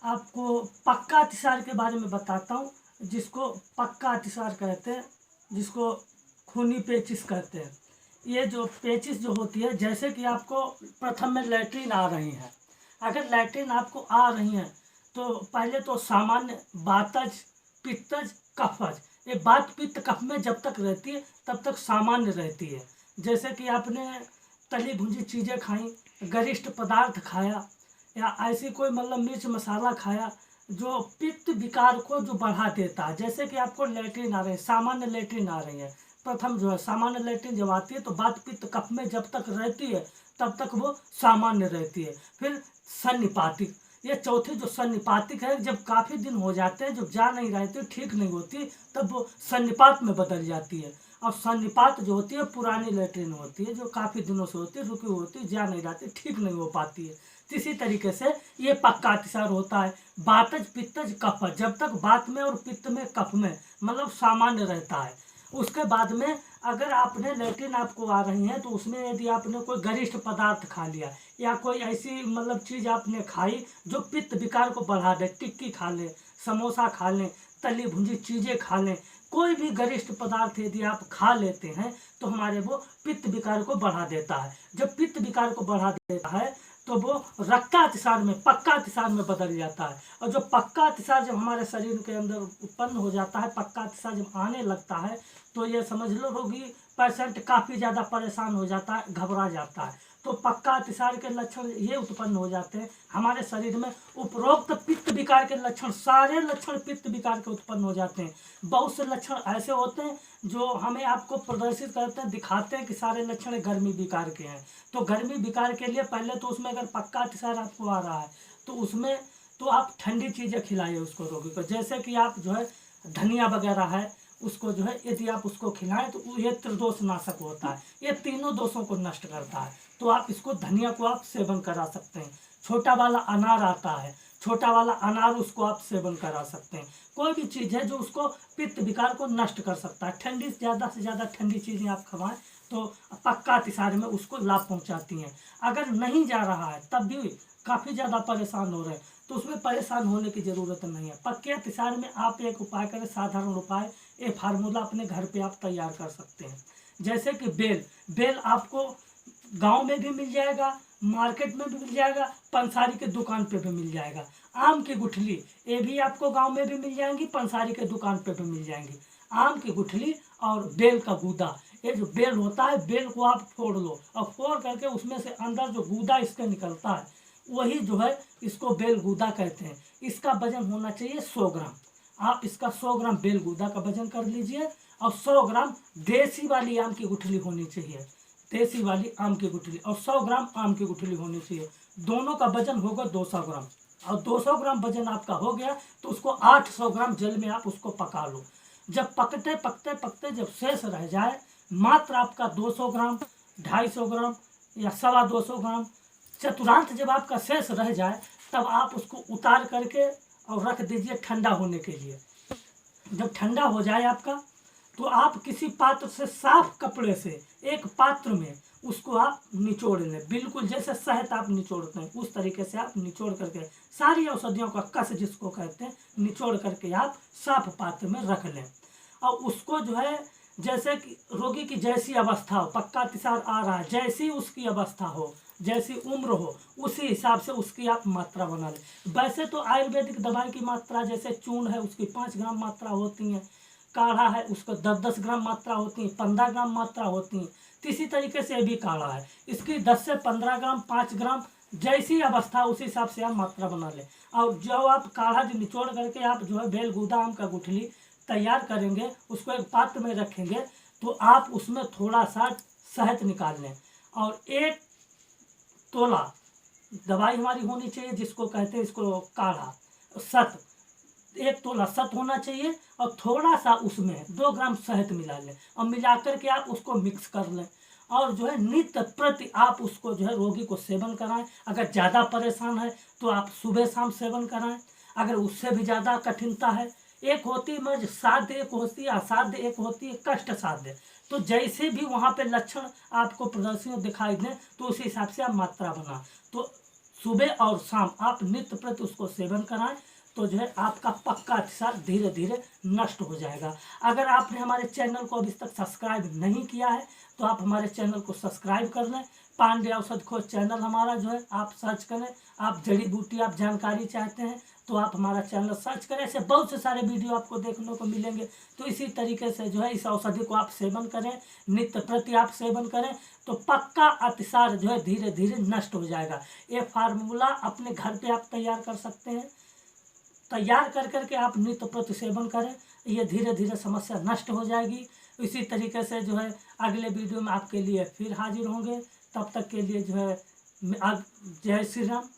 आपको पक्का अतिसार के बारे में बताता हूँ, जिसको पक्का अतिसार कहते हैं, जिसको खूनी पेचिश कहते हैं। ये जो पेचिश जो होती है, जैसे कि आपको प्रथम में लैट्रीन आ रही है, अगर लैट्रीन आपको आ रही है तो पहले तो सामान्य वातज, पित्तज, कफज, ये वात पित्त कफ में जब तक रहती है तब तक सामान्य रहती है। जैसे कि आपने तली भुनी चीज़ें खाई, गरिष्ठ पदार्थ खाया, या ऐसी कोई मतलब मिर्च मसाला खाया जो पित्त विकार को जो बढ़ा देता है। जैसे कि आपको लैट्रीन आ रही है, सामान्य लैट्रीन आ रही है, प्रथम जो है सामान्य लैट्रीन जब आती है तो वात पित्त कफ में जब तक रहती है तब तक वो सामान्य रहती है। फिर सन्निपातिक, ये चौथी जो सन्निपातिक है, जब काफ़ी दिन हो जाते हैं, जब जा नहीं रहती, ठीक नहीं होती, तब वो सन्निपात में बदल जाती है। और सन्निपात जो होती है पुरानी लैट्रिन होती है, जो काफ़ी दिनों से होती है, रुकी होती है, जा नहीं रहती, ठीक नहीं हो पाती है। तो इसी तरीके से ये पक्का अतिसार होता है। वातज, पित्तज, कफज, जब तक वात में और पित्त में, कफ में मतलब सामान्य रहता है। उसके बाद में अगर आपने लैट्रिन आपको आ रही है तो उसमें यदि आपने कोई गरिष्ठ पदार्थ खा लिया या कोई ऐसी मतलब चीज़ आपने खाई जो पित्त विकार को बढ़ा दे, टिक्की खा लें, समोसा खा लें, तली भुंजी चीज़ें खा लें, कोई भी गरिष्ठ पदार्थ यदि आप खा लेते हैं तो हमारे वो पित्त विकार को बढ़ा देता है। जब पित्त विकार को बढ़ा देता है तो वो रक्का अतिसार में, पक्का अतिसार में बदल जाता है। और जो पक्का अतिसार जब हमारे शरीर के अंदर उत्पन्न हो जाता है, पक्का अतिसार जब आने लगता है तो ये समझ लो रोगी पेशेंट काफ़ी ज़्यादा परेशान हो जाता है, घबरा जाता है। तो पक्का अतिसार के लक्षण ये उत्पन्न हो जाते हैं हमारे शरीर में। उपरोक्त पित्त विकार के लक्षण, सारे लक्षण पित्त विकार के उत्पन्न हो जाते हैं। बहुत से लक्षण ऐसे होते हैं जो हमें आपको प्रदर्शित करते हैं, दिखाते हैं कि सारे लक्षण गर्मी विकार के हैं। तो गर्मी विकार के लिए पहले तो उसमें अगर पक्का अतिसार आपको आ रहा है तो उसमें तो आप ठंडी चीज़ें खिलाइए उसको, रोगी को। जैसे कि आप जो है धनिया वगैरह है, उसको जो है यदि आप उसको खिलाएं तो ये त्रिदोष नाशक होता है, ये तीनों दोषों को नष्ट करता है। तो आप इसको, धनिया को आप सेवन करा सकते हैं। छोटा वाला अनार आता है, छोटा वाला अनार, उसको आप सेवन करा सकते हैं। कोई भी चीज़ है जो उसको पित्त विकार को नष्ट कर सकता है। ठंडी, ज़्यादा से ज़्यादा ठंडी चीज़ें आप खवाएं तो पक्का अतिसार में उसको लाभ पहुंचाती हैं। अगर नहीं जा रहा है तब भी काफ़ी ज़्यादा परेशान हो रहे हैं तो उसमें परेशान होने की ज़रूरत नहीं है। पक्के अतिसार में आप एक उपाय करें, साधारण उपाय, ये फार्मूला अपने घर पे आप तैयार कर सकते हैं। जैसे कि बेल, बेल आपको गांव में भी मिल जाएगा, मार्केट में भी मिल जाएगा, पंसारी के दुकान पे भी मिल जाएगा। आम की गुठली, ये भी आपको गांव में भी मिल जाएंगी, पंसारी के दुकान पे भी मिल जाएंगी। आम की गुठली और बेल का गूदा, ये जो बेल होता है, बेल को आप फोड़ लो और फोड़ करके उसमें से अंदर जो गूदा इसका निकलता है वही जो है इसको बेल गूदा कहते हैं। इसका वजन होना चाहिए 100 ग्राम। आप इसका 100 ग्राम बेल गूदा का वजन कर लीजिए और 100 ग्राम देसी वाली आम की गुठली होनी चाहिए, देसी वाली आम की गुठली, और 100 ग्राम आम की गुठली होनी चाहिए। दोनों का वजन होगा 200 ग्राम। और 200 ग्राम वजन आपका हो गया तो उसको 800 ग्राम जल में आप उसको पका लो। जब पकते पकते पकते जब शेष रह जाए मात्र आपका 200 ग्राम, 250 ग्राम या 225 ग्राम, चतुर्थांश जब आपका शेष रह जाए तब आप उसको उतार करके और रख दीजिए ठंडा होने के लिए। जब ठंडा हो जाए आपका तो आप किसी पात्र से, साफ कपड़े से एक पात्र में उसको आप निचोड़ लें, बिल्कुल जैसे शहद आप निचोड़ते हैं उस तरीके से आप निचोड़ करके, सारी औषधियों का कस जिसको कहते हैं, निचोड़ करके आप साफ पात्र में रख लें। और उसको जो है, जैसे कि रोगी की जैसी अवस्था हो, पक्का अतिसार आ रहा है, जैसी उसकी अवस्था हो, जैसी उम्र हो, उसी हिसाब से उसकी आप मात्रा बना लें। वैसे तो आयुर्वेदिक दवाई की मात्रा, जैसे चूर्ण है उसकी 5 ग्राम मात्रा होती है, काढ़ा है उसको 10-10 ग्राम मात्रा होती है, 15 ग्राम मात्रा होती है। तो इसी तरीके से भी काढ़ा है, इसकी 10 से 15 ग्राम, 5 ग्राम, जैसी अवस्था उसी हिसाब से आप मात्रा बना लें। और जो आप काढ़ा जो निचोड़ करके आप जो है बेल गूदा आम का गुठली तैयार करेंगे, उसको एक पात्र में रखेंगे तो आप उसमें थोड़ा सा शहद निकाल लें और 1 तोला दवाई हमारी होनी चाहिए जिसको कहते हैं, इसको काढ़ा, सत, 1 तोला सत होना चाहिए और थोड़ा सा उसमें 2 ग्राम शहद मिला लें और मिलाकर के आप उसको मिक्स कर लें। और जो है नित्य प्रति आप उसको जो है रोगी को सेवन कराएं। अगर ज़्यादा परेशान है तो आप सुबह शाम सेवन कराएं। अगर उससे भी ज़्यादा कठिनता है, एक होती है मर्ज साध्य, एक होती है असाध्य, एक होती है कष्ट साध्य। तो जैसे भी वहाँ पे लक्षण आपको प्रदर्शित दिखाई दें तो उसी हिसाब से आप मात्रा बना। तो सुबह और शाम आप नित्य प्रति उसको सेवन कराएं, तो जो है आपका पक्का अतिसार धीरे धीरे नष्ट हो जाएगा। अगर आपने हमारे चैनल को अभी तक सब्सक्राइब नहीं किया है तो आप हमारे चैनल को सब्सक्राइब कर लें। पांडे औषध खोज चैनल हमारा जो है आप सर्च करें। आप जड़ी बूटी आप जानकारी चाहते हैं तो आप हमारा चैनल सर्च करें। ऐसे बहुत से सारे वीडियो आपको देखने को मिलेंगे। तो इसी तरीके से जो है इस औषधि को आप सेवन करें, नित्य प्रति आप सेवन करें, तो पक्का अतिसार जो है धीरे धीरे नष्ट हो जाएगा। ये फार्मूला अपने घर पे आप तैयार कर सकते हैं। तैयार कर करके आप नित्य प्रति सेवन करें, ये धीरे धीरे समस्या नष्ट हो जाएगी। इसी तरीके से जो है अगले वीडियो में आपके लिए फिर हाजिर होंगे। तब तक के लिए जो है जय श्री राम।